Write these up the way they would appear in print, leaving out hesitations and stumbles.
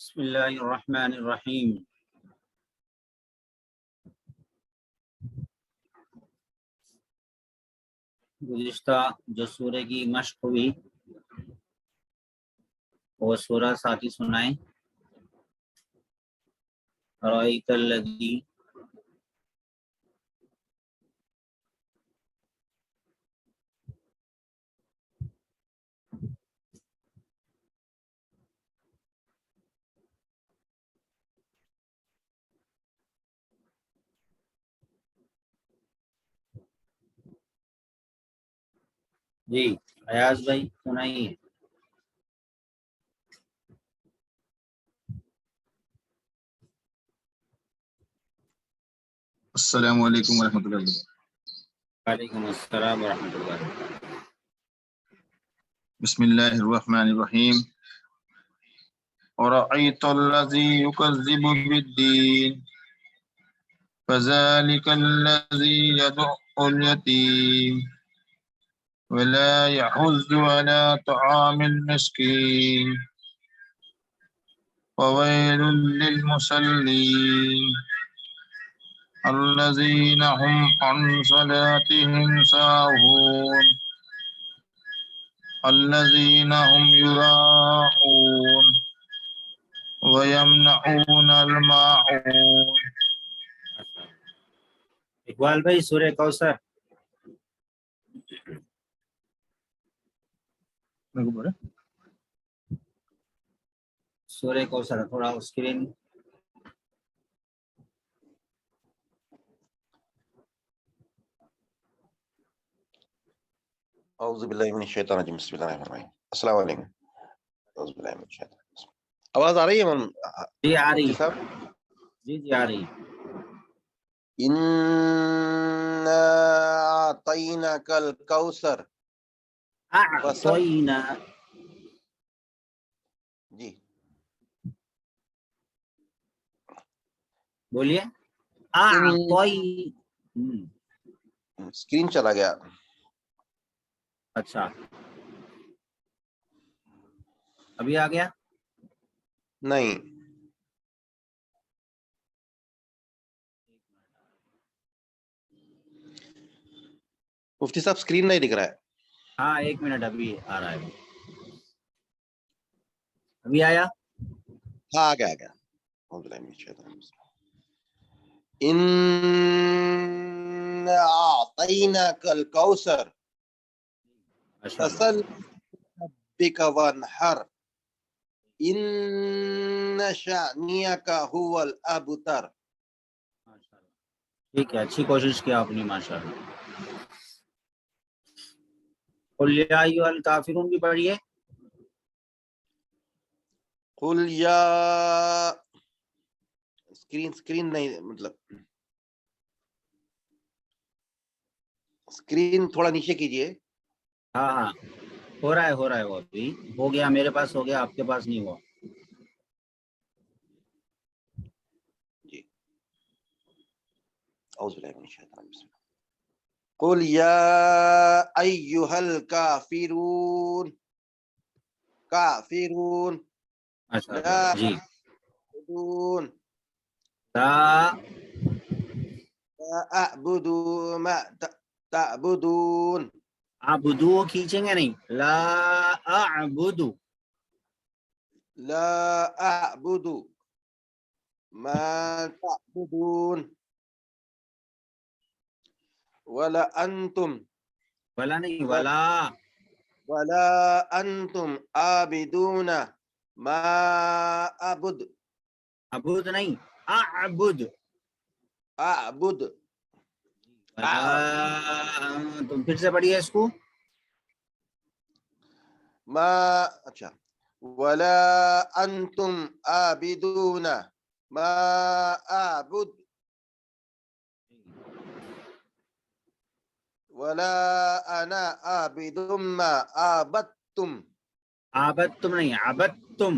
بسم اللہ الرحمن الرحیم۔ گزشتہ جو سورہ کی مشق ہوئی وہ سورہ ساتھی سنائیں۔ رأیت الذی، جی ایاز بھائی سنائیے۔ السلام علیکم ورحمۃ اللہ وبرکاتہ۔ وعلیکم السلام ورحمۃ اللہ۔ بسم اللہ الرحمن الرحیم۔ ورأيت الذي يكذب بالدين فذلك الذي يدع اليتيم ولا يحض على طعام المسكين وويل للمصلين الذين هم عن صلاتهم ساهون الذين هم يراءون ويمنعون الماعون۔ اقبال بھائی سورہ کوثر۔ سورہ کوثر تھوڑا اسکرین۔ اعوذ باللہ من الشیطان الرجیم، بسم اللہ الرحمن الرحیم۔ السلام علیکم۔ اعوذ باللہ من الشیطان الرجیم۔ آواز آ رہی ہے جی آ رہی صاحب؟ جی آ رہی۔ اِنَّا أَعْطَيْنَاكَ الْكَوْثَرَ۔ اعطینا، جی بولیے۔ اعطی، اسکرین چلا گیا۔ اچھا ابھی آ گیا؟ نہیں، مفتی صاحب اسکرین نہیں دکھ رہا ہے۔ ہاں ایک منٹ، ابھی آ رہا ہے۔ ابھی آیا؟ ہاں آ گیا اعوذ باللہ من الشیطان الرجیم۔ اِنَّا أَعْطَيْنَاكَ الْكَوْثَرَ فَصَلِّ لِرَبِّكَ وَانْحَرْ إِنَّ شَانِئَكَ هُوَ الْأَبْتَرُ۔ ٹھیک ہے، اچھی کوشش کیا آپ نے، ماشاءاللہ۔ قل یا ایھا الکافرون بھی پڑھیے۔ قل یا، اسکرین نہیں، مطلب اسکرین تھوڑا نیچے کیجئے۔ ہاں ہو رہا ہے وہ ابھی ہو گیا، میرے پاس ہو گیا، آپ کے پاس نہیں ہوا۔ جی اعوذ باللہ من الشیطان الرجیم۔ قل یا ایھا الکافرون، کافرون اچھا لا جی، اعبدون، تا لا اعبد ما تعبدون، عبدو کھینچیں گے نہیں، لا اعبد، لا اعبد ما تعبدون ولا انتم، ولا نہیں، ولا ولا انتم عابدون ما اعبد، عبود نہیں، اعبد، اعبد، ولا تم پھر سے پڑھیے اس کو۔ ما، اچھا، ولا انتم عابدون ما اعبد ولا انا عابد ما عبدتم، عبد تم نہیں، عبد تم،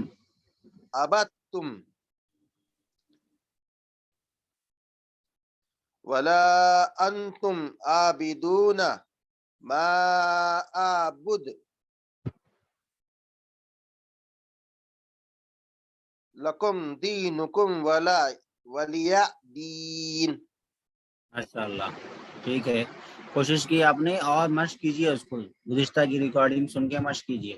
عبدتم، ولا انتم عابدون ما اعبد لکم دینکم ولی دین. ماشاء اللہ. ٹھیک ہے, کوشش کی آپ نے, اور مشق کیجیے اس کو, گزشتہ کی ریکارڈنگ سن کے مشق کیجیے.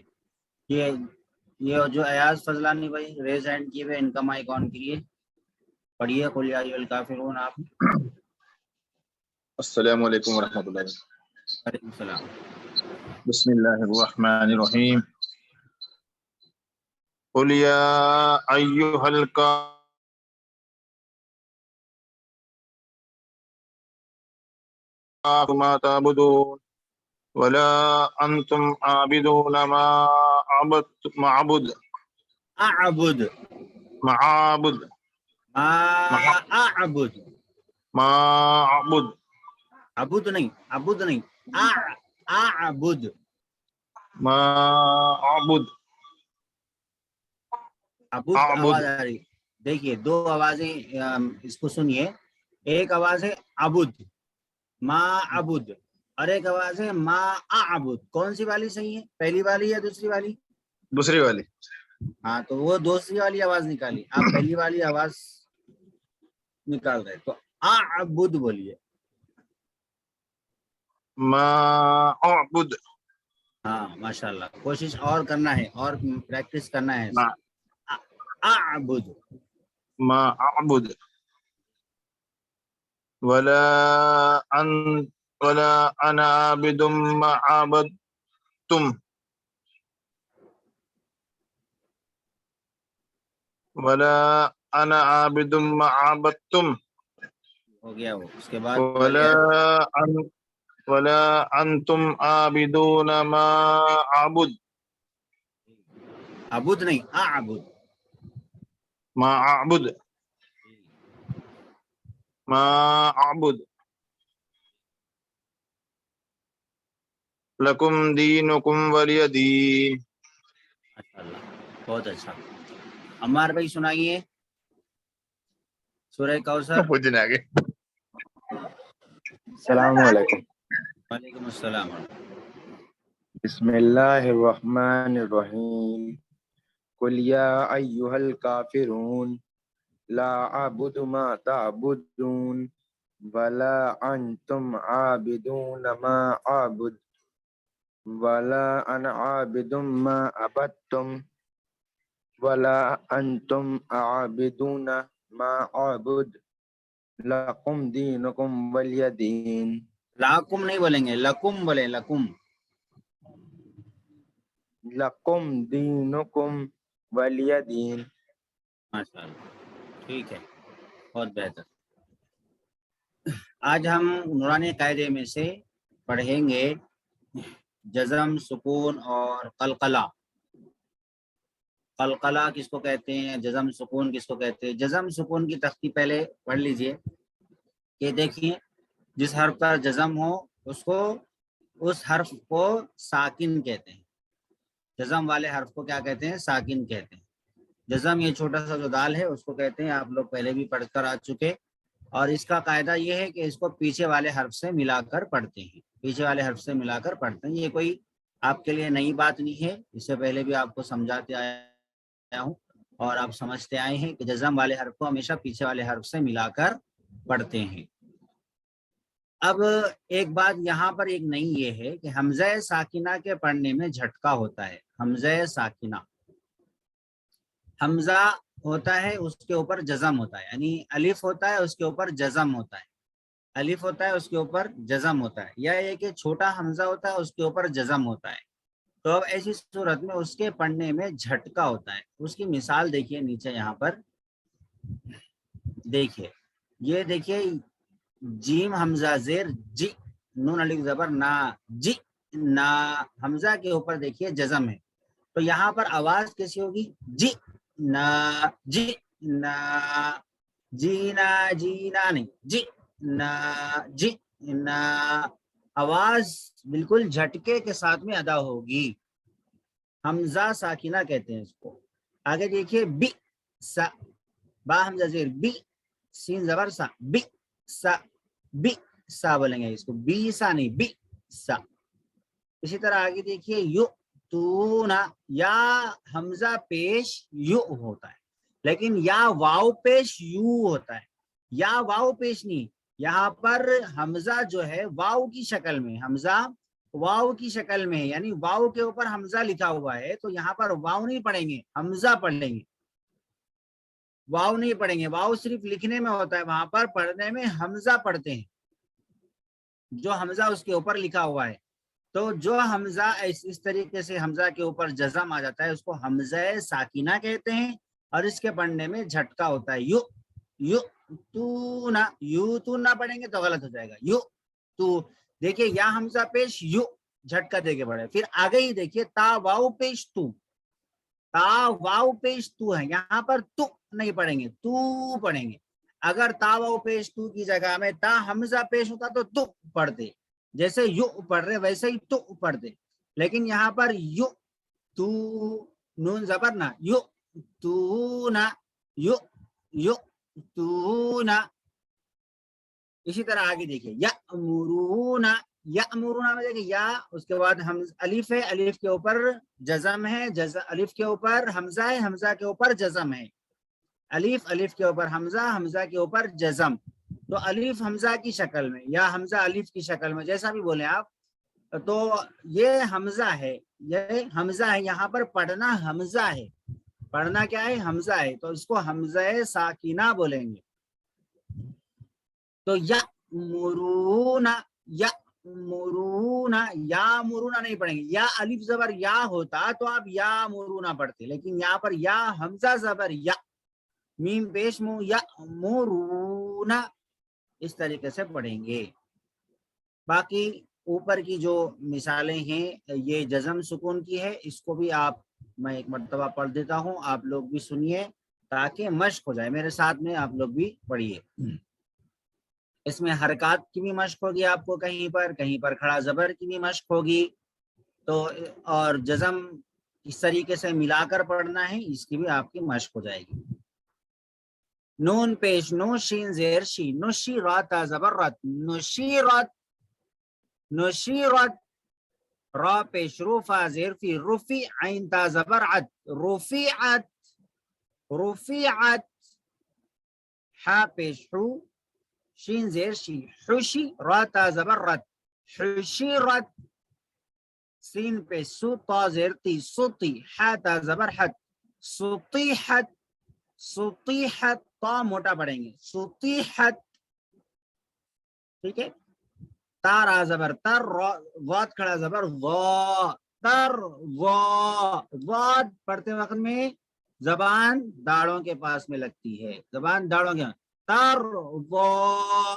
یہ جو ایاز فضلانی بھائی ریز ہینڈ کیے ہوئے, ان کا مائک آن کیجیے, پڑھیے قل یا ایھا الکافرون آپ. السلام علیکم ورحمۃ اللہ. وعلیکم السلام. بسم اللہ الرحمن الرحیم. قل یا ایھا الکافرون ما تعبدون ولا انتم عابدون ما اعبد اعبد ما اعبد ما اعبد, عبد نہیں, عبد نہیں, اعبد. ما اعبد عبد آواز آ رہی, دیکھیے دو آوازیں, اس کو سنیے. ایک آواز ہے عبد, ما عبد, اور ایک آواز ہے ما اعبد. کون سی والی صحیح ہے, پہلی والی یا دوسری والی؟ دوسری والی. ہاں تو وہ دوسری والی آواز نکالی, آپ پہلی والی آواز نکال رہے, تو اعبد بولیے. ما اعبد. ہاں ماشاء اللہ, کوشش اور کرنا ہے, اور پریکٹس کرنا ہے. ما اعبد, ما اعبد ولا انا عابد ما عبدتم ولا انا عابد ما عبدتم ہو گیا وہ. اس کے بعد ولا انتم عابدون ما اعبد عبد نہیں, اعبد. ما اعبد ما اعبد لکم دینکم ولی دین. ماشاء اللہ, بہت اچھا. عمار بھائی سنائیے سورہ کوثر. السلام علیکم. وعلیکم السلام. بسم اللہ الرحمن الرحیم. قل یا ایھا الکافرون لا اعبد ما تعبدون ولا انتم عابدون ما اعبد ولا انا عابد ما عبدتم ولا انتم عابدون ما اعبد لکم دینکم ولی دین. لاکم نہیں بولیں گے, لکم بولیں, لکم. لکم دینکم ولی دین. ماشاء اللہ, ٹھیک ہے, بہت بہتر. آج ہم نورانی قاعدے میں سے پڑھیں گے جزم, سکون اور قلقلہ. قلقلہ کس کو کہتے ہیں, جزم سکون کس کو کہتے ہیں. جزم سکون کی تختی پہلے پڑھ لیجئے کہ دیکھیے جس حرف پر جزم ہو اس حرف کو ساکن کہتے ہیں. جزم والے حرف کو کیا کہتے ہیں, ساکن کہتے ہیں. جزم یہ چھوٹا سا جو دال ہے اس کو کہتے ہیں, آپ لوگ پہلے بھی پڑھ کر آ چکے. اور اس کا قاعدہ یہ ہے کہ اس کو پیچھے والے حرف سے ملا کر پڑھتے ہیں, پیچھے والے حرف سے ملا کر پڑھتے ہیں. یہ کوئی آپ کے لیے نئی بات نہیں ہے, اس سے پہلے بھی آپ کو سمجھاتے آیا ہوں اور آپ سمجھتے آئے ہیں کہ جزم والے حرف کو ہمیشہ پیچھے والے حرف سے ملا کر پڑھتے ہیں. اب ایک بات یہاں پر ایک نئی یہ ہے کہ حمزہ ساکنہ کے پڑھنے میں جھٹکا ہوتا ہے. حمزہ ساکنہ, حمزہ ہوتا ہے اس کے اوپر جزم ہوتا ہے, یعنی الف ہوتا ہے اس کے اوپر جزم ہوتا ہے, الف ہوتا ہے اس کے اوپر جزم ہوتا ہے, یا یہ کہ چھوٹا حمزہ ہوتا ہے اس کے اوپر جزم ہوتا ہے. تو اب ایسی صورت میں اس کے پڑھنے میں جھٹکا ہوتا ہے. اس کی مثال دیکھیے نیچے یہاں پر دیکھیے, یہ دیکھیے جیم حمزہ زیر جی, نون الف زبر نا, جی نا. حمزہ کے اوپر دیکھیے جزم ہے, تو یہاں پر آواز کیسی ہوگی, جی نا, جی نا, جینا جینا نہیں, جی نا, جی نا. آواز بالکل جھٹکے کے ساتھ میں ادا ہوگی. حمزہ ساکنہ کہتے ہیں اس کو. آگے دیکھیے بی سا, با حمزہ زیر بی, سین زبر سا, بی سا, بی سا بولیں گے اس کو, بی سا نہیں, بی سا. اسی طرح آگے دیکھیے یو تو نا, یا حمزہ پیش یو ہوتا ہے, لیکن یا واو پیش یو ہوتا ہے، یا واو پیش نہیں، یہاں پر حمزہ جو ہے واو کی شکل میں، حمزہ واو کی شکل میں ہے، یعنی واو کے اوپر حمزہ لکھا ہوا ہے، تو یہاں پر واو نہیں پڑھیں گے، حمزہ پڑھ لیں گے، واو نہیں پڑھیں گے، واو صرف لکھنے میں ہوتا ہے، وہاں پر پڑھنے میں حمزہ پڑھتے ہیں، جو حمزہ اس کے اوپر لکھا ہوا ہے۔ تو جو حمزہ اس طریقے سے حمزہ کے اوپر جزم آ جاتا ہے اس کو حمزہ ساکینہ کہتے ہیں، اور اس کے پڑھنے میں جھٹکا ہوتا ہے، یو یو تو نہ، یو تو نہ پڑھیں گے تو غلط ہو جائے گا، یو تو، دیکھیے یا حمزہ پیش یو، جھٹکا دے کے پڑھے، پھر آگے ہی دیکھیے تا واو پیش تو، تا واو پیش تو ہے، یہاں پر تو نہیں پڑھیں گے، تو پڑھیں گے، اگر تا واو پیش تو کی جگہ میں تا حمزہ پیش ہوتا تو پڑھتے، جیسے یو پڑھ رہے ویسے ہی تو پڑھتے، لیکن یہاں پر یو تو، نون زبر نہ، یو تو نہ، یو یو تو نہ۔ اسی طرح آگے دیکھیے یأمرون، یأمرون میں دیکھیے یا، اس کے بعد ہم الف ہے، الف کے اوپر جزم ہے، الف کے اوپر حمزہ ہے، حمزہ کے اوپر جزم ہے، الف، الف کے اوپر حمزہ، حمزہ کے اوپر جزم، تو الف حمزہ کی شکل میں یا حمزہ الف کی شکل میں، جیسا بھی بولیں آپ، تو یہ حمزہ ہے، یہ حمزہ ہے، یہاں پر پڑھنا حمزہ ہے، پڑھنا کیا ہے، حمزہ ہے، تو اس کو حمزہ ساکینہ بولیں گے۔ تو یأمرون، یأمرون، یا مرونا نہیں پڑھیں گے، یا الف زبر یا ہوتا تو آپ یا مرونا پڑھتے، لیکن یہاں پر یا حمزہ زبر یا، میم پیش مو، یأمرون، اس طریقے سے پڑھیں گے۔ باقی اوپر کی جو مثالیں ہیں یہ جزم سکون کی ہے، اس کو بھی آپ، میں ایک مرتبہ پڑھ دیتا ہوں، آپ لوگ بھی سنیے تاکہ مشق ہو جائے، میرے ساتھ میں آپ لوگ بھی پڑھیے۔ اس میں حرکات کی بھی مشق ہوگی آپ کو، کہیں پر کھڑا زبر کی بھی مشق ہوگی، تو اور جزم اس طریقے سے ملا کر پڑھنا ہے، اس کی بھی آپ کی مشق ہو جائے گی۔ نون پیش نو، شین زیر شی، نشیرات زبر رت، نشیرت، نشیرت، را پیش روفا زیر فی، رفی عین تا زبر عد، رفیعت، رفیعت، حا پیش حو، شین زیر شی، حشی، را تا زبر رت، حشیرت، سین پہ سو، تا زیر تی، سطی، حا تا زبر حد، سطیحت، سطیحت، تا موٹا پڑھیں گے، سطیحت، ٹھیک ہے۔ تارا زبر تر، واد کھڑا زبر وا، تر وا، واد پڑھتے وقت میں زبان داڑوں کے پاس میں لگتی ہے، زبان داڑوں کے، تر وا،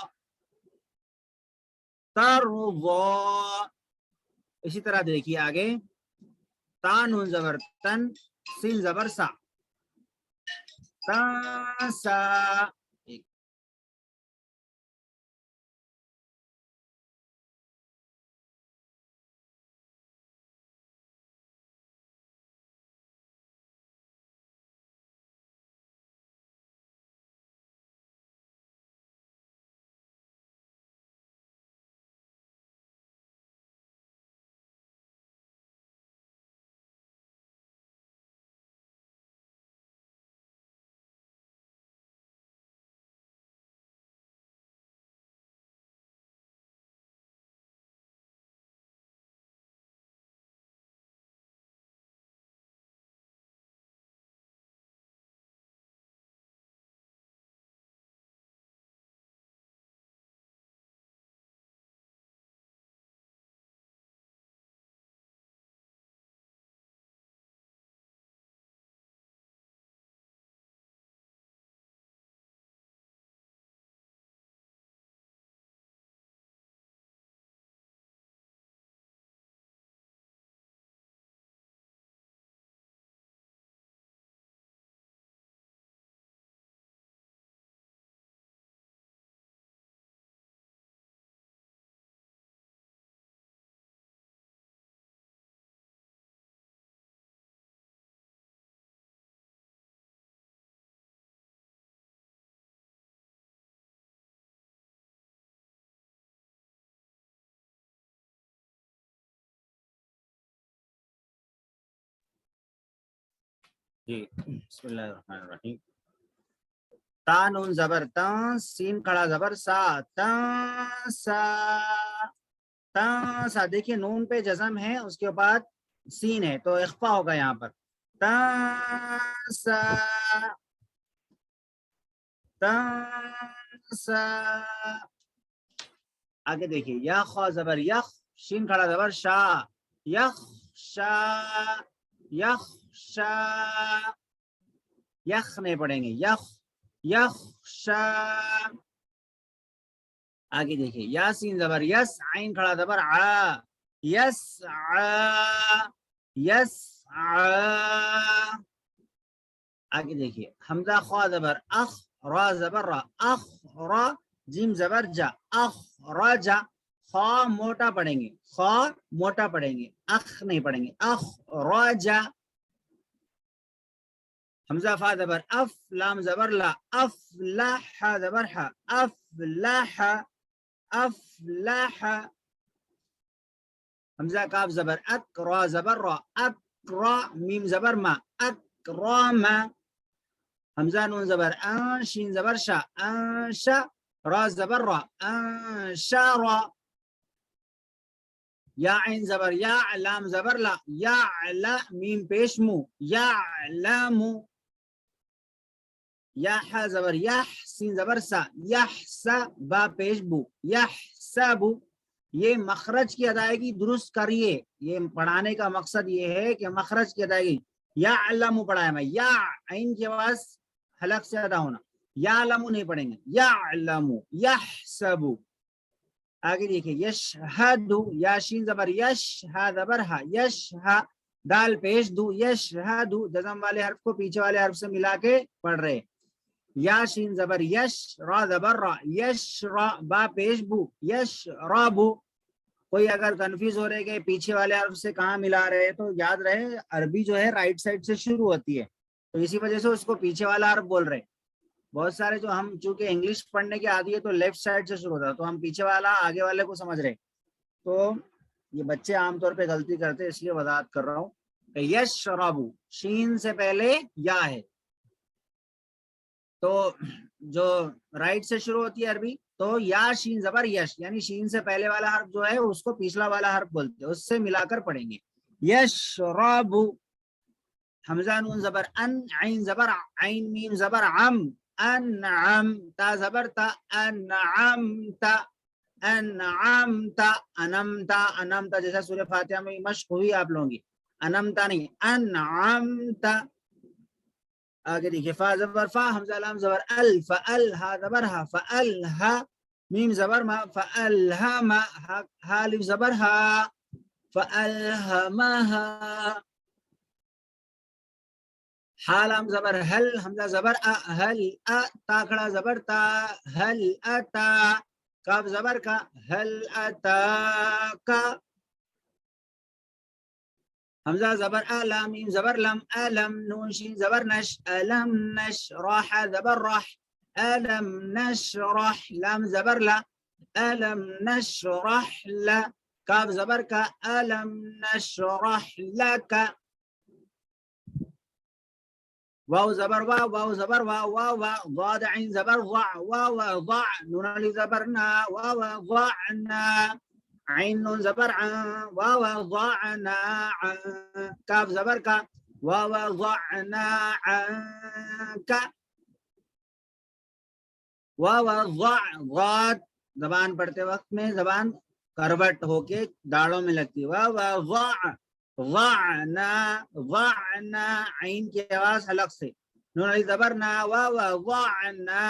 تر وا۔ اسی طرح دیکھیے آگے، تا نون زبر تن، سین زبر سا، تا سا، جی بسم اللہ الرحمن الرحیم۔ تا نون زبر تا، سین کھڑا زبر سا، تا سا، تا سا. دیکھیے نون پہ جزم ہے، اس کے بعد سین ہے تو اخفا ہوگا یہاں پر. تا سا، تا سا. آگے دیکھیے یا خوا زبر یخ، شین کھڑا زبر شا، یخ شا، یخ شا. یخ نہیں پڑھیں گے، یخ یخ شا. آگے دیکھیے یا سین زبر یس، عین کھڑا زبر آ، یس آ، یس آ. آگے دیکھیے حمزہ خوا زبر اخ، را زبر را، اخ را، جیم زبر جا، اخ را جا. خا موٹا پڑھیں گے، خا موٹا پڑھیں گے، اخ نہیں پڑھیں گے، اخ را جا. حمزہ فا زبر اف، لام زبر لا، اف لا، حا زبر حا، اف لا حا، اف لا حا. حمزہ کاف زبر اک، را زبر را، اک را، میم زبر ما، اک را ما. حمزہ نون زبر ان، شین زبر شا، ان شا، را زبر را، ان شا را. یا عین زبر یا، لام زبر لا، یا لا، میم پیش مو، یا لامو. یا حا زبر یح، سین زبر سا، یح سا، با پیش بو، یح سابو. یہ مخرج کی ادائیگی درست کریے، یہ پڑھانے کا مقصد یہ ہے کہ مخرج کی ادائیگی. یا علمو پڑھایا میں، یا عین کے آواز حلق سے ادا ہونا، یا علمو نہیں پڑھیں گے، یا علمو، یحسبو. آگے دیکھیے یشہدو، یا شین زبر یش، ہا زبر ہا، یش ہا، دال پیش دو، یشہدو. جزم والے حرف کو پیچھے والے حرف سے ملا کے پڑھ رہے. یا شین زبر یش، را زبر را، یش را، با پیش بو، یش رابو. کوئی اگر کنفیوز ہو رہے کہ پیچھے والے حرف سے کہاں ملا رہے تو یاد رہے عربی جو ہے رائٹ سائڈ سے شروع ہوتی ہے، تو اسی وجہ سے اس کو پیچھے والا حرف بول رہے. بہت سارے جو ہم چونکہ انگلش پڑھنے کی عادی ہے تو لیفٹ سائڈ سے شروع ہوتا ہے، تو ہم پیچھے والا آگے والے کو سمجھ رہے. تو یہ بچے عام طور پہ غلطی کرتے اس لیے وضاحت کر رہا ہوں کہ یش رابو شین سے پہلے یا ہے، تو جو رائٹ سے شروع ہوتی ہے عربی تو یا شین زبر یش، یعنی شین سے پہلے والا حرف جو ہے اس کو پچھلا والا حرف بولتے ہیں، اس سے ملا کر پڑھیں گے. یش رابو. حمزہ نون زبر ان، عین زبر عین، میم زبر عم، انعم، تا زبر تا، انعمت، انعمت، انمتا، انمتا جیسا سورہ فاتحہ میں مشق ہوئی آپ لوگوں کی، انمتا نہیں، انعمت. آگے دیکھیے فا زبر فا، حمزہ لام زبر ال، فال، ہا زبر ہا، فالہا، میم زبر ما، فالہم، ہا الف زبر ہا، فالہمہا. حا لام زبر ہل، حمزہ زبر ا، ہل ا، تا کھڑا زبر تا، ہل اتا، کاف زبر کا، ہل اتا کا. حمزہ زبر ا، لام میم زبر لم، الم، نون شین زبر نش، الم نش، راح زبر راح، الم نشرح، لام زبر لا، الم نشرح لا، کاف زبر کا، الم نشرح لك. واو زبر واو، واو زبر واو، واو ضاد عین زبر ضع، واو ضع، نون الف زبر نا، واو ضعنا، عین نون زبر عن، واو ضعنا عن، کاف زبر کا، واو ضعنا عنك. واو ضع، ضاد زبان پڑھتے وقت میں زبان کروٹ ہو کے داڑوں میں لگتی ہے. واو ضع، ضعنا، ضعنا، عین کی آواز حلق سے، نون علی زبر نا، واو ضعنا،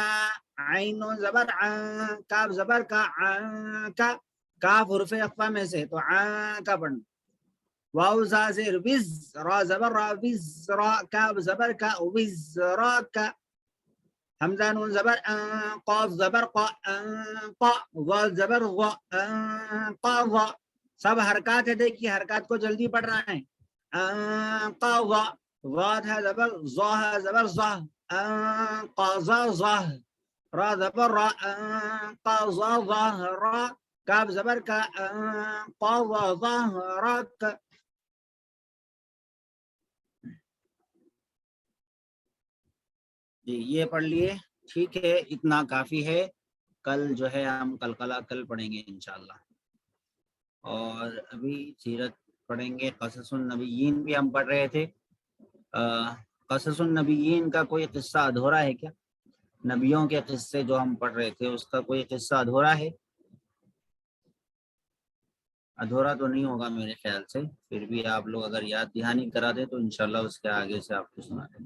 عین نون زبر عن، کاف زبر کا، عن کا، کاف حرف اقفا میں سے تو عن کا پڑھنا. واو زا زیر وز، را زبر را، وز را، کاف زبر کا، وز را کا. حمزہ نون زبر ان، قاف زبر قا، ان قا، ضاد زبر ضا، ان قا ضا. سب حرکات ہے، دیکھیے حرکات کو جلدی پڑھ رہا ہے. ان قا ضا، ضاد ہے زبر، ضا ہے زبر ضا، ان قا ضا ضا، را زبر را، ان قا ضا ضا را، کاف زبر کا، ان قا ضا ضا را کا. جی یہ پڑھ لیے. ٹھیک ہے، اتنا کافی ہے. کل جو ہے ہم کل پڑھیں گے انشاءاللہ. اور ابھی سیرت پڑھیں گے. قصص النبیین بھی ہم پڑھ رہے تھے. قصص النبیین کا کوئی قصہ ادھورا ہے کیا؟ نبیوں کے قصے جو ہم پڑھ رہے تھے اس کا کوئی قصہ ادھورا ہے؟ ادھورا تو نہیں ہوگا میرے خیال سے. پھر بھی آپ لوگ اگر یاد دہانی کرا دیں تو انشاءاللہ اس کے آگے سے آپ کو سنا دیں.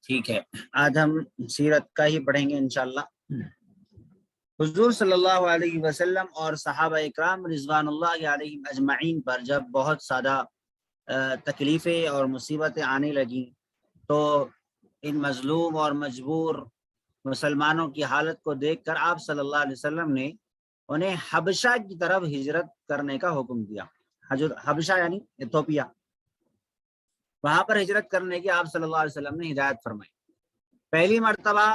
ٹھیک ہے، آج ہم سیرت کا ہی پڑھیں گے انشاءاللہ. حضور صلی اللہ علیہ وسلم اور صحابہ اکرام رضوان اللہ علیہم اجمعین پر جب بہت زیادہ تکلیفیں اور مصیبتیں آنے لگیں تو ان مظلوم اور مجبور مسلمانوں کی حالت کو دیکھ کر آپ صلی اللہ علیہ وسلم نے انہیں حبشہ کی طرف ہجرت کرنے کا حکم دیا. حبشہ یعنی ایتھوپیا، وہاں پر ہجرت کرنے کی آپ صلی اللہ علیہ وسلم نے ہدایت فرمائی. پہلی مرتبہ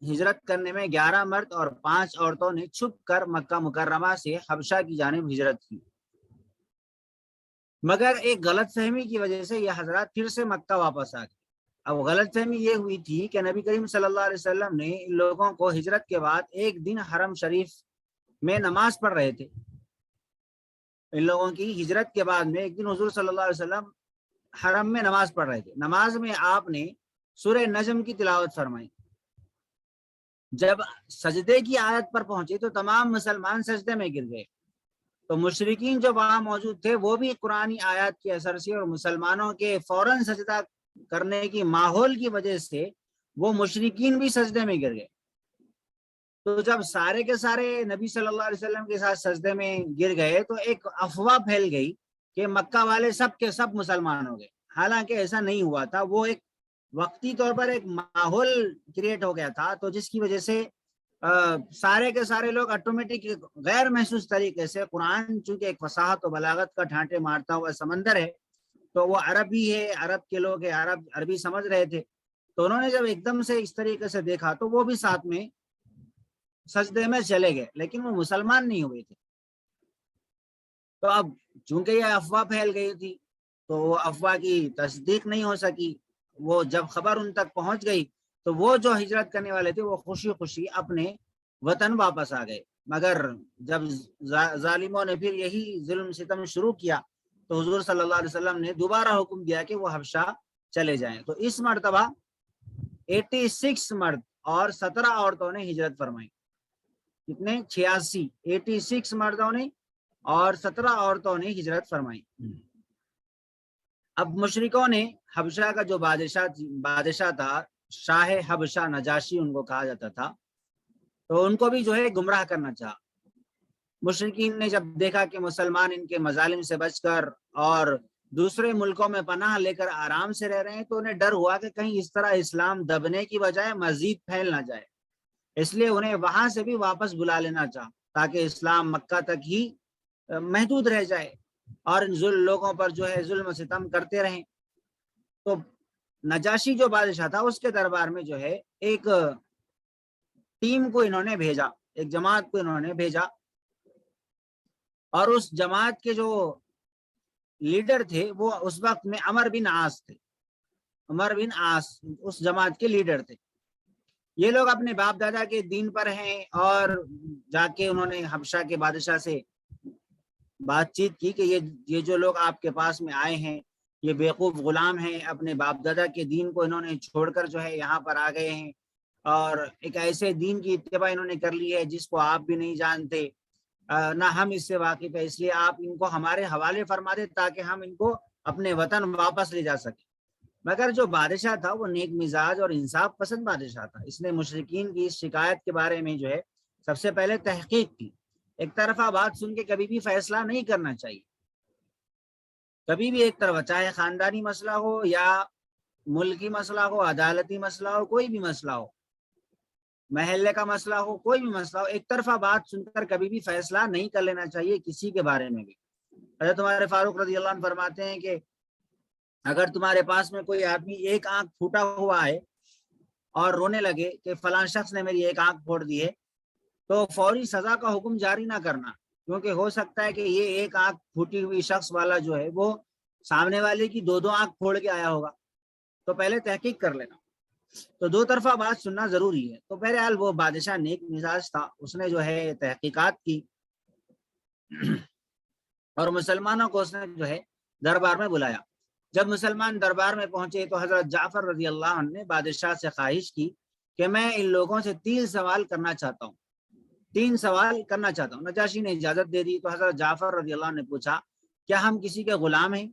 ہجرت کرنے میں 11 مرد اور 5 عورتوں نے چھپ کر مکہ مکرمہ سے حبشہ کی جانب ہجرت کی. مگر ایک غلط فہمی کی وجہ سے یہ حضرات پھر سے مکہ واپس آ گئے. اب غلط فہمی یہ ہوئی تھی کہ نبی کریم صلی اللہ علیہ وسلم نے ان لوگوں کو ہجرت کے بعد ایک دن حرم شریف میں نماز پڑھ رہے تھے. ان لوگوں کی ہجرت کے بعد میں ایک دن حضور صلی اللہ علیہ وسلم حرم میں نماز پڑھ رہے تھے. نماز میں آپ نے سورہ نجم کی تلاوت فرمائی. جب سجدے کی آیت پر پہنچے تو تمام مسلمان سجدے میں گر گئے. تو مشرکین جو وہاں موجود تھے وہ بھی قرآنی آیات کے اثر سے اور مسلمانوں کے فوراً سجدہ کرنے کی ماحول کی وجہ سے وہ مشرکین بھی سجدے میں گر گئے. تو جب سارے کے سارے نبی صلی اللہ علیہ وسلم کے ساتھ سجدے میں گر گئے تو ایک افواہ پھیل گئی کہ مکہ والے سب کے سب مسلمان ہو گئے. حالانکہ ایسا نہیں ہوا تھا. وہ ایک وقتی طور پر ایک ماحول کریٹ ہو گیا تھا تو جس کی وجہ سے سارے کے سارے لوگ آٹومیٹک غیر محسوس طریقے سے قرآن چونکہ ایک فصاحت و بلاغت کا ڈھانٹے مارتا ہوا سمندر ہے تو وہ عربی ہے، عرب کے لوگ ہیں، عربی سمجھ رہے تھے. تو انہوں نے جب ایک دم سے اس طریقے سے دیکھا تو وہ بھی ساتھ میں سجدے میں چلے گئے لیکن وہ مسلمان نہیں ہوئے تھے. تو اب چونکہ یہ افواہ پھیل گئی تھی تو وہ افواہ کی تصدیق نہیں ہو سکی. وہ جب خبر ان تک پہنچ گئی تو وہ جو ہجرت کرنے والے تھے وہ خوشی خوشی اپنے وطن واپس آ گئے. مگر جب ظالموں نے پھر یہی ظلم ستم شروع کیا تو حضور صلی اللہ علیہ وسلم نے دوبارہ حکم دیا کہ وہ حبشہ چلے جائیں. تو اس مرتبہ 86 مرد اور 17 عورتوں نے ہجرت فرمائی. کتنے؟ 86 مردوں نے اور 17 عورتوں نے ہجرت فرمائی. اب مشرکوں نے حبشہ کا جو بادشاہ تھا، شاہ حبشہ نجاشی ان کو کہا جاتا تھا، تو ان کو بھی جو ہے گمراہ کرنا چاہا. مشرکین نے جب دیکھا کہ مسلمان ان کے مظالم سے بچ کر اور دوسرے ملکوں میں پناہ لے کر آرام سے رہ رہے ہیں تو انہیں ڈر ہوا کہ کہیں اس طرح اسلام دبنے کی بجائے مزید پھیل نہ جائے. اس لیے انہیں وہاں سے بھی واپس بلا لینا چاہا تاکہ اسلام مکہ تک ہی محدود رہ جائے اور ان لوگوں پر جو ہے ظلم و ستم کرتے رہیں. تو نجاشی جو بادشاہ تھا اس کے دربار میں جو ہے ایک ٹیم کو انہوں نے بھیجا، ایک جماعت کو انہوں نے بھیجا اور اس جماعت کے جو لیڈر تھے وہ اس وقت میں عمر بن عاص تھے. عمر بن عاص اس جماعت کے لیڈر تھے. یہ لوگ اپنے باپ دادا کے دین پر ہیں اور جا کے انہوں نے حبشہ کے بادشاہ سے بات چیت کی کہ یہ جو لوگ آپ کے پاس میں آئے ہیں یہ بیوقوف غلام ہیں، اپنے باپ دادا کے دین کو انہوں نے چھوڑ کر جو ہے یہاں پر آ گئے ہیں اور ایک ایسے دین کی اتباع انہوں نے کر لی ہے جس کو آپ بھی نہیں جانتے، نہ ہم اس سے واقف ہے. اس لیے آپ ان کو ہمارے حوالے فرما دیں تاکہ ہم ان کو اپنے وطن واپس لے جا سکیں. مگر جو بادشاہ تھا وہ نیک مزاج اور انصاف پسند بادشاہ تھا. اس نے مشرکین کی اس شکایت کے بارے میں جو ہے سب سے پہلے تحقیق کی. ایک طرفہ بات سن کے کبھی بھی فیصلہ نہیں کرنا چاہیے. کبھی بھی ایک طرف، چاہے خاندانی مسئلہ ہو یا ملکی مسئلہ ہو، عدالتی مسئلہ ہو، کوئی بھی مسئلہ ہو، محلے کا مسئلہ ہو، کوئی بھی مسئلہ ہو، ایک طرفہ بات سن کر کبھی بھی فیصلہ نہیں کر لینا چاہیے کسی کے بارے میں بھی. حضرت عمر فاروق رضی اللہ عنہ فرماتے ہیں کہ اگر تمہارے پاس میں کوئی آدمی ایک آنکھ پھوٹا ہوا ہے اور رونے لگے کہ فلاں شخص نے میری ایک آنکھ پھوڑ دی ہے، تو فوری سزا کا حکم جاری نہ کرنا، کیونکہ ہو سکتا ہے کہ یہ ایک آنکھ پھوٹی ہوئی شخص والا جو ہے وہ سامنے والے کی دو آنکھ پھوڑ کے آیا ہوگا، تو پہلے تحقیق کر لینا۔ تو دو طرفہ بات سننا ضروری ہے۔ تو بہرحال وہ بادشاہ نیک مزاج تھا، اس نے جو ہے تحقیقات کی اور مسلمانوں کو اس نے جو ہے دربار میں بلایا۔ جب مسلمان دربار میں پہنچے تو حضرت جعفر رضی اللہ عنہ نے بادشاہ سے خواہش کی کہ میں ان لوگوں سے 3 سوال کرنا چاہتا ہوں، 3 سوال کرنا چاہتا ہوں۔ نجاشی نے اجازت دے دی۔ تو حضرت جعفر رضی اللہ عنہ نے پوچھا، کیا ہم کسی کے غلام ہیں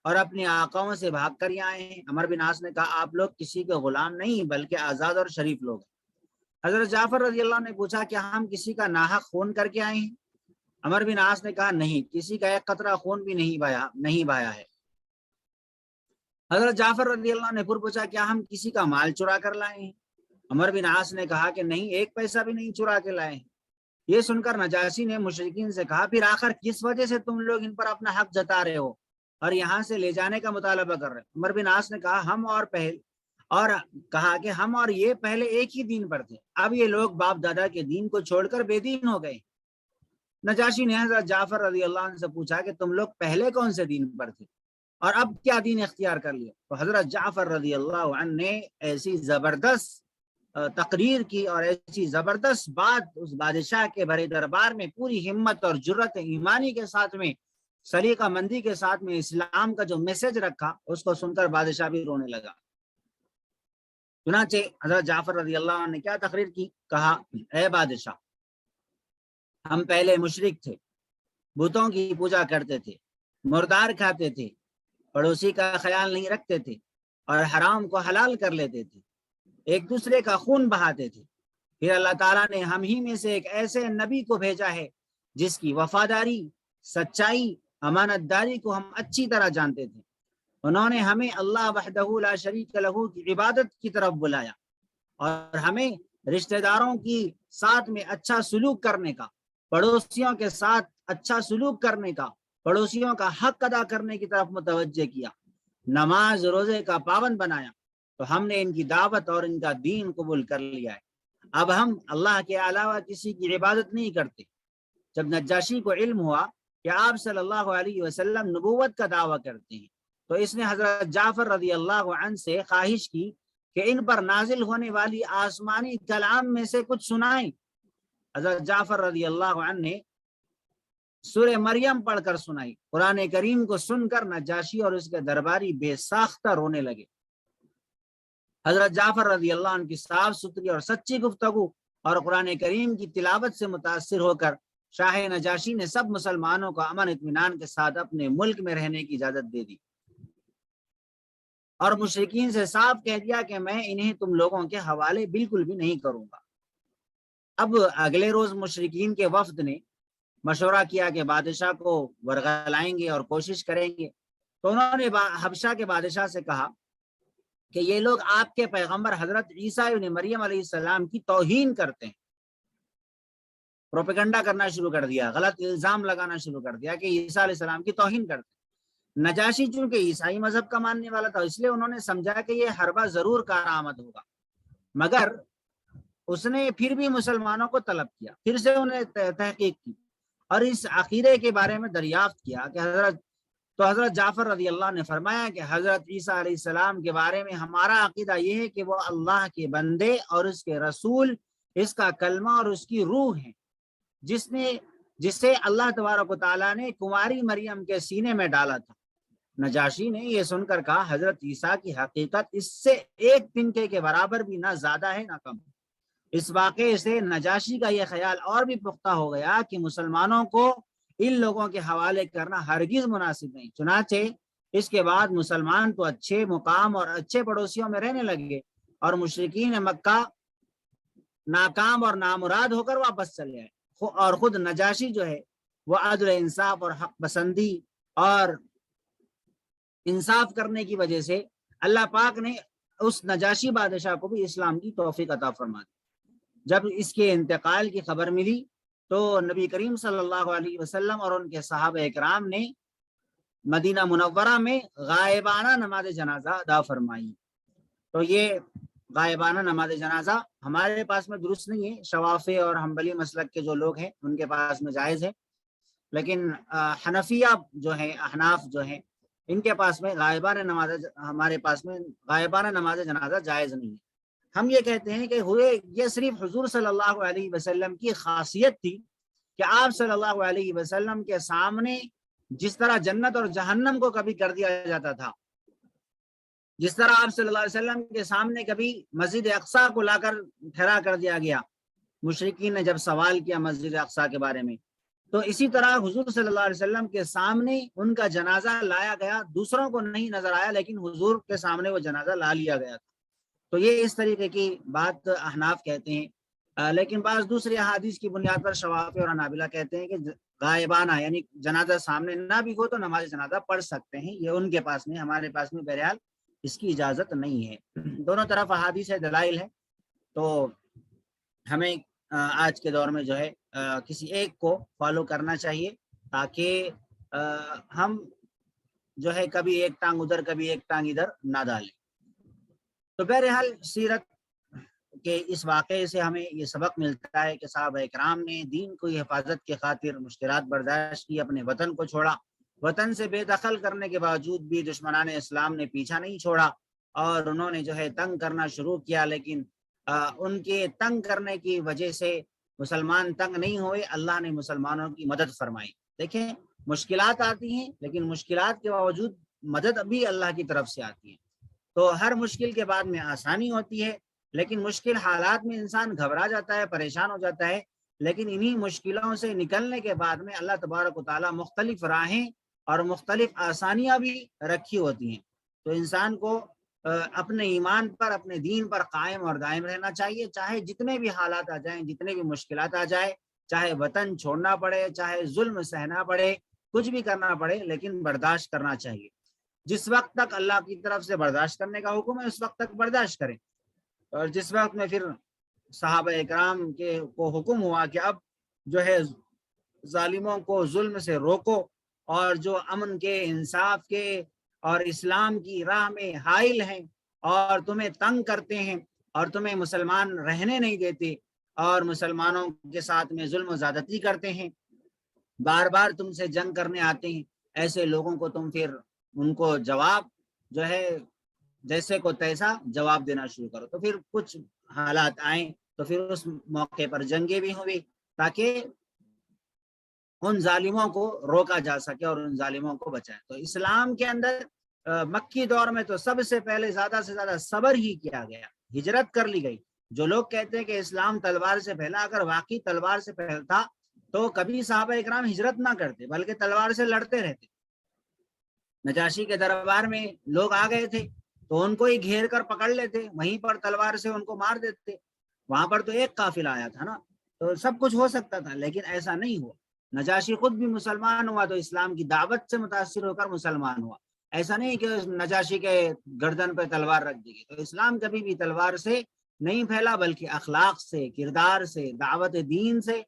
اور اپنے آقاؤں سے بھاگ کر یہاں آئے ہیں؟ عمر بن عاص نے کہا، آپ لوگ کسی کے غلام نہیں بلکہ آزاد اور شریف لوگ ہیں۔ حضرت جعفر رضی اللہ عنہ نے پوچھا، کیا ہم کسی کا ناحق خون کر کے آئے ہیں؟ عمر بن عاص نے کہا، نہیں، کسی کا ایک قطرہ خون بھی نہیں بہایا ہے۔ حضرت جعفر رضی اللہ عنہ نے پھر پوچھا، کیا ہم کسی کا مال چرا کر لائے ہیں؟ عمر بن عاص نے کہا کہ نہیں، ایک پیسہ بھی نہیں چرا کے لائے ہیں۔ یہ سن کر نجاشی نے مشرکین سے کہا، پھر آخر کس وجہ سے تم لوگ ان پر اپنا حق جتا رہے ہو اور یہاں سے لے جانے کا مطالبہ کر رہے ہیں؟ عمر بن عاص نے کہا، ہم اور یہ پہلے ایک ہی دین پر تھے، اب یہ لوگ باپ دادا کے دین کو چھوڑ کر بے دین ہو گئے۔ نجاشی نے حضرت جعفر رضی اللہ عنہ سے پوچھا کہ تم لوگ پہلے کون سے دین پر تھے اور اب کیا دین اختیار کر لیا؟ تو حضرت جعفر رضی اللہ عنہ نے ایسی زبردست تقریر کی اور ایسی زبردست بات اس بادشاہ کے بھرے دربار میں پوری ہمت اور جرت ایمانی کے ساتھ میں، سلیقہ مندی کے ساتھ میں اسلام کا جو میسج رکھا، اس کو سن کر بادشاہ بھی رونے لگا۔ چنانچہ حضرت جعفر رضی اللہ عنہ نے کیا تقریر کی؟ کہا، اے بادشاہ، ہم پہلے مشرک تھے، بتوں کی پوجا کرتے تھے، مردار کھاتے تھے، پڑوسی کا خیال نہیں رکھتے تھے اور حرام کو حلال کر لیتے تھے، ایک دوسرے کا خون بہاتے تھے۔ پھر اللہ تعالیٰ نے ہم ہی میں سے ایک ایسے نبی کو بھیجا ہے جس کی وفاداری، سچائی، امانت داری کو ہم اچھی طرح جانتے تھے۔ انہوں نے ہمیں اللہ وحدہ لا شریک لہ کی عبادت کی طرف بلایا اور ہمیں رشتہ داروں کی ساتھ میں اچھا سلوک کرنے کا، پڑوسیوں کے ساتھ اچھا سلوک کرنے کا، پڑوسیوں کا حق ادا کرنے کی طرف متوجہ کیا، نماز روزے کا پابند بنایا، تو ہم نے ان کی دعوت اور ان کا دین قبول کر لیا ہے۔ اب ہم اللہ کے علاوہ کسی کی عبادت نہیں کرتے۔ جب نجاشی کو علم ہوا کہ آپ صلی اللہ علیہ وسلم نبوت کا دعویٰ کرتے ہیں، تو اس نے حضرت جعفر رضی اللہ عنہ سے خواہش کی کہ ان پر نازل ہونے والی آسمانی کلام میں سے کچھ سنائیں۔ حضرت جعفر رضی اللہ عنہ نے سورہ مریم پڑھ کر سنائی۔ قرآن کریم کو سن کر نجاشی اور اس کے درباری بے ساختہ رونے لگے۔ حضرت جعفر رضی اللہ عنہ کی صاف ستھری اور سچی گفتگو اور قرآن کریم کی تلاوت سے متاثر ہو کر شاہ نجاشی نے سب مسلمانوں کو امن اطمینان کے ساتھ اپنے ملک میں رہنے کی اجازت دے دی اور مشرکین سے صاف کہہ دیا کہ میں انہیں تم لوگوں کے حوالے بالکل بھی نہیں کروں گا۔ اب اگلے روز مشرکین کے وفد نے مشورہ کیا کہ بادشاہ کو ورغلائیں گے اور کوشش کریں گے، تو انہوں نے حبشہ کے بادشاہ سے کہا کہ یہ لوگ آپ کے پیغمبر حضرت عیسیٰ ابن مریم علیہ السلام کی توہین کرتے ہیں۔ پروپیگنڈا کرنا شروع کر دیا، غلط الزام لگانا شروع کر دیا کہ عیسیٰ علیہ السلام کی توہین کرتے ہیں۔ نجاشی چونکہ عیسائی مذہب کا ماننے والا تھا، اس لیے انہوں نے سمجھا کہ یہ حربہ ضرور کارآمد ہوگا، مگر اس نے پھر بھی مسلمانوں کو طلب کیا، پھر سے انہیں تحقیق کی اور اس عقیدے کے بارے میں دریافت کیا کہ حضرت جعفر رضی اللہ نے فرمایا کہ حضرت عیسیٰ علیہ السلام کے بارے میں ہمارا عقیدہ یہ ہے کہ وہ اللہ کے بندے اور اس کے رسول، اس کا کلمہ اور اس کی روح ہے، جسے اللہ تبارک و تعالیٰ نے کنواری مریم کے سینے میں ڈالا تھا۔ نجاشی نے یہ سن کر کہا، حضرت عیسیٰ کی حقیقت اس سے ایک تنکے کے برابر بھی نہ زیادہ ہے نہ کم۔ اس واقعے سے نجاشی کا یہ خیال اور بھی پختہ ہو گیا کہ مسلمانوں کو ان لوگوں کے حوالے کرنا ہرگز مناسب نہیں۔ چنانچہ اس کے بعد مسلمان تو اچھے مقام اور اچھے پڑوسیوں میں رہنے لگے اور مشرکین مکہ ناکام اور نامراد ہو کر واپس چلے آئے، اور خود نجاشی جو ہے وہ عدل انصاف اور حق پسندی اور انصاف کرنے کی وجہ سے اللہ پاک نے اس نجاشی بادشاہ کو بھی اسلام کی توفیق عطا فرما دی۔ جب اس کے انتقال کی خبر ملی تو نبی کریم صلی اللہ علیہ وسلم اور ان کے صحابہ اکرام نے مدینہ منورہ میں غائبانہ نماز جنازہ ادا فرمائی. تو یہ غائبانہ نماز جنازہ ہمارے پاس میں درست نہیں ہے. شوافی اور حنبلی مسلک کے جو لوگ ہیں ان کے پاس میں جائز ہے، لیکن حنفیہ جو ہیں، احناف جو ہیں، ان کے پاس میں غائبانہ نماز، ہمارے پاس میں غائبانہ نماز جنازہ جائز نہیں ہے. ہم یہ کہتے ہیں کہ یہ صرف حضور صلی اللہ علیہ وسلم کی خاصیت تھی کہ آپ صلی اللہ علیہ وسلم کے سامنے جس طرح جنت اور جہنم کو کبھی کر دیا جاتا تھا، جس طرح آپ صلی اللہ علیہ وسلم کے سامنے کبھی مسجد اقصیٰ کو لا کر کھڑا کر دیا گیا مشرکین نے جب سوال کیا مسجد اقصیٰ کے بارے میں، تو اسی طرح حضور صلی اللہ علیہ وسلم کے سامنے ان کا جنازہ لایا گیا. دوسروں کو نہیں نظر آیا لیکن حضور کے سامنے وہ جنازہ لا لیا گیا تھا. تو یہ اس طریقے کی بات احناف کہتے ہیں. لیکن بعض دوسری احادیث کی بنیاد پر شوافی اور حنابلہ کہتے ہیں کہ غائبانہ یعنی جنازہ سامنے نہ بھی ہو تو نماز جنازہ پڑھ سکتے ہیں. یہ ان کے پاس میں، ہمارے پاس میں بہرحال اس کی اجازت نہیں ہے. دونوں طرف احادیث ہے، دلائل ہے. تو ہمیں آج کے دور میں جو ہے کسی ایک کو فالو کرنا چاہیے تاکہ ہم جو ہے کبھی ایک ٹانگ ادھر کبھی ایک ٹانگ ادھر نہ ڈالیں. تو بہرحال سیرت کے اس واقعے سے ہمیں یہ سبق ملتا ہے کہ صحابہ اکرام نے دین کو حفاظت کی خاطر مشکلات برداشت کی، اپنے وطن کو چھوڑا. وطن سے بے دخل کرنے کے باوجود بھی دشمنان اسلام نے پیچھا نہیں چھوڑا اور انہوں نے جو ہے تنگ کرنا شروع کیا، لیکن ان کے تنگ کرنے کی وجہ سے مسلمان تنگ نہیں ہوئے. اللہ نے مسلمانوں کی مدد فرمائی. دیکھیں مشکلات آتی ہیں لیکن مشکلات کے باوجود مدد بھی اللہ کی طرف سے آتی ہے. تو ہر مشکل کے بعد میں آسانی ہوتی ہے، لیکن مشکل حالات میں انسان گھبرا جاتا ہے، پریشان ہو جاتا ہے. لیکن انہی مشکلوں سے نکلنے کے بعد میں اللہ تبارک و تعالیٰ مختلف راہیں اور مختلف آسانیاں بھی رکھی ہوتی ہیں. تو انسان کو اپنے ایمان پر، اپنے دین پر قائم اور دائم رہنا چاہیے، چاہے جتنے بھی حالات آ جائیں، جتنے بھی مشکلات آ جائیں، چاہے وطن چھوڑنا پڑے، چاہے ظلم سہنا پڑے، کچھ بھی کرنا پڑے، لیکن برداشت کرنا چاہیے. جس وقت تک اللہ کی طرف سے برداشت کرنے کا حکم ہے اس وقت تک برداشت کریں. اور جس وقت میں پھر صحابہ اکرام کے کو حکم ہوا کہ اب جو ہے ظالموں کو ظلم سے روکو، اور جو امن کے، انصاف کے اور اسلام کی راہ میں حائل ہیں اور تمہیں تنگ کرتے ہیں اور تمہیں مسلمان رہنے نہیں دیتے اور مسلمانوں کے ساتھ میں ظلم و زیادتی کرتے ہیں، بار بار تم سے جنگ کرنے آتے ہیں، ایسے لوگوں کو تم پھر ان کو جواب جو ہے جیسے کو تیسا جواب دینا شروع کرو. تو پھر کچھ حالات آئیں تو پھر اس موقع پر جنگیں بھی ہوئی تاکہ ان ظالموں کو روکا جا سکے اور ان ظالموں کو بچائے. تو اسلام کے اندر مکی دور میں تو سب سے پہلے زیادہ سے زیادہ صبر ہی کیا گیا، ہجرت کر لی گئی. جو لوگ کہتے ہیں کہ اسلام تلوار سے پھیلا، اگر واقعی تلوار سے پھیلتا تو کبھی صحابہ اکرام ہجرت نہ کرتے بلکہ تلوار سے لڑتے رہتے. نجاشی کے دربار میں لوگ آ گئے تھے تو ان کو ہی گھیر کر پکڑ لیتے، وہیں پر تلوار سے ان کو مار دیتے. وہاں پر تو ایک قافلہ آیا تھا نا، تو سب کچھ ہو سکتا تھا، لیکن ایسا نہیں ہوا. نجاشی خود بھی مسلمان ہوا تو اسلام کی دعوت سے متاثر ہو کر مسلمان ہوا. ایسا نہیں کہ نجاشی کے گردن پہ تلوار رکھ دی گئی. تو اسلام کبھی بھی تلوار سے نہیں پھیلا بلکہ اخلاق سے، کردار سے، دعوت دین سے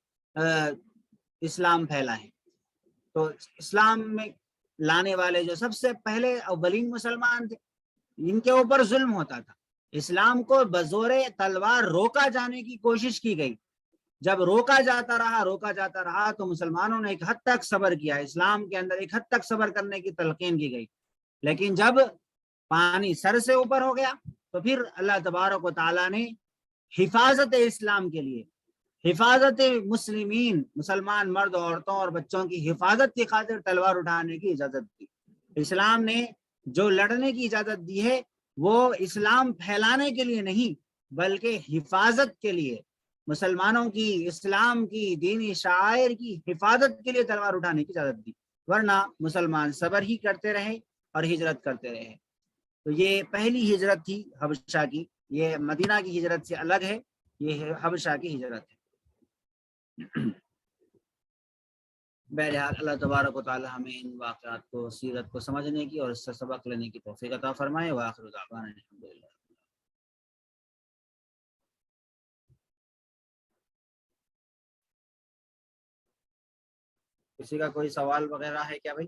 اسلام پھیلا ہے. تو اسلام میں لانے والے جو سب سے پہلے اولین مسلمان تھے، ان کے اوپر ظلم ہوتا تھا. اسلام کو بزور تلوار روکا جانے کی کوشش کی گئی. جب روکا جاتا رہا تو مسلمانوں نے ایک حد تک صبر کیا. اسلام کے اندر ایک حد تک صبر کرنے کی تلقین کی گئی. لیکن جب پانی سر سے اوپر ہو گیا تو پھر اللہ تبارک و تعالیٰ نے حفاظت اسلام کے لیے، حفاظت مسلمین، مسلمان مرد، عورتوں اور بچوں کی حفاظت کی خاطر تلوار اٹھانے کی اجازت دی. اسلام نے جو لڑنے کی اجازت دی ہے وہ اسلام پھیلانے کے لیے نہیں بلکہ حفاظت کے لیے، مسلمانوں کی، اسلام کی، دینی شعائر کی حفاظت کے لیے تلوار اٹھانے کی اجازت دی. ورنہ مسلمان صبر ہی کرتے رہے اور ہجرت کرتے رہے. تو یہ پہلی ہجرت تھی حبشہ کی، یہ مدینہ کی ہجرت سے الگ ہے، یہ حبشہ کی ہجرت ہے. بہرحال اللہ تبارک و تعالی ہمیں ان واقعات کو، سیرت کو سمجھنے کی اور اس سے سبق لینے کی توفیق عطا فرمائے. وآخر دعوانا الحمدللہ. کسی کا کوئی سوال وغیرہ ہے کیا بھائی؟